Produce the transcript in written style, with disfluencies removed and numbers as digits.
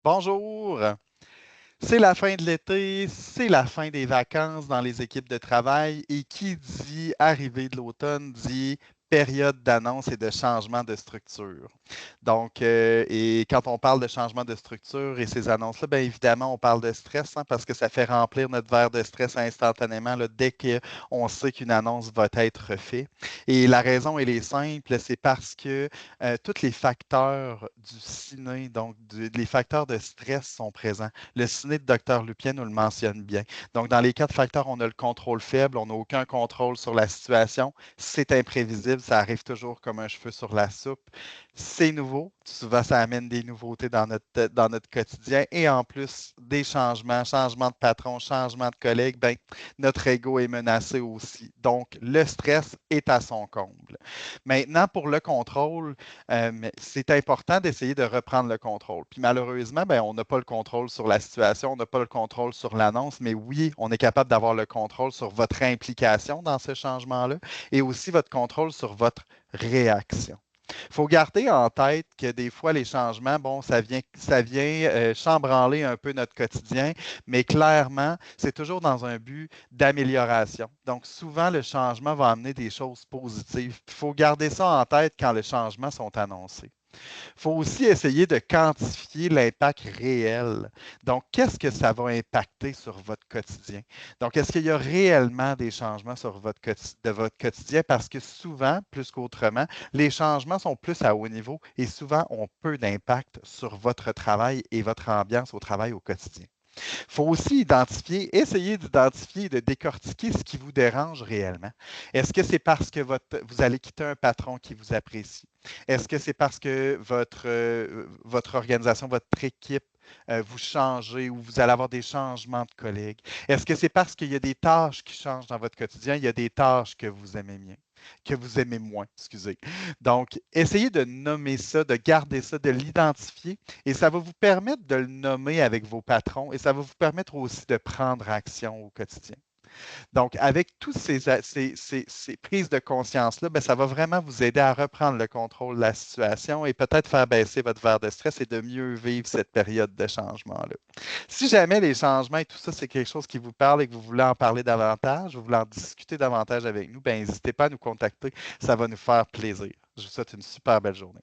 Bonjour! C'est la fin de l'été, c'est la fin des vacances dans les équipes de travail et qui dit arrivée de l'automne dit période d'annonce et de changement de structure. Donc, et quand on parle de changement de structure et ces annonces-là, bien évidemment, on parle de stress hein, parce que ça fait remplir notre verre de stress instantanément là, dès qu'on sait qu'une annonce va être faite. Et la raison, elle est simple, c'est parce que tous les facteurs du ciné, donc les facteurs de stress sont présents. Le ciné de Dr. Lupien nous le mentionne bien. Donc, dans les quatre facteurs, on a le contrôle faible, on n'a aucun contrôle sur la situation, c'est imprévisible, ça arrive toujours comme un cheveu sur la soupe. C'est nouveau, souvent ça amène des nouveautés dans notre quotidien et en plus des changements, changement de patron, changement de collègue, ben, notre ego est menacé aussi. Donc, le stress est à son comble. Maintenant, pour le contrôle, c'est important d'essayer de reprendre le contrôle. Puis malheureusement, ben, on n'a pas le contrôle sur la situation, on n'a pas le contrôle sur l'annonce, mais oui, on est capable d'avoir le contrôle sur votre implication dans ce changement-là et aussi votre contrôle sur votre réaction. Il faut garder en tête que des fois, les changements, bon, ça vient chambranler un peu notre quotidien, mais clairement, c'est toujours dans un but d'amélioration. Donc, souvent, le changement va amener des choses positives. Il faut garder ça en tête quand les changements sont annoncés. Il faut aussi essayer de quantifier l'impact réel. Donc, qu'est-ce que ça va impacter sur votre quotidien? Donc, est-ce qu'il y a réellement des changements sur de votre quotidien? Parce que souvent, plus qu'autrement, les changements sont plus à haut niveau et souvent ont peu d'impact sur votre travail et votre ambiance au travail au quotidien. Il faut aussi essayer d'identifier et de décortiquer ce qui vous dérange réellement. Est-ce que c'est parce que vous allez quitter un patron qui vous apprécie? Est-ce que c'est parce que votre organisation, votre équipe, vous changez ou vous allez avoir des changements de collègues? Est-ce que c'est parce qu'il y a des tâches qui changent dans votre quotidien? Il y a des tâches que vous aimez mieux, que vous aimez moins, excusez. Donc, essayez de nommer ça, de garder ça, de l'identifier et ça va vous permettre de le nommer avec vos patrons et ça va vous permettre aussi de prendre action au quotidien. Donc, avec toutes ces prises de conscience-là, ben, ça va vraiment vous aider à reprendre le contrôle de la situation et peut-être faire baisser votre verre de stress et de mieux vivre cette période de changement-là. Si jamais les changements et tout ça, c'est quelque chose qui vous parle et que vous voulez en parler davantage, vous voulez en discuter davantage avec nous, ben, n'hésitez pas à nous contacter. Ça va nous faire plaisir. Je vous souhaite une super belle journée.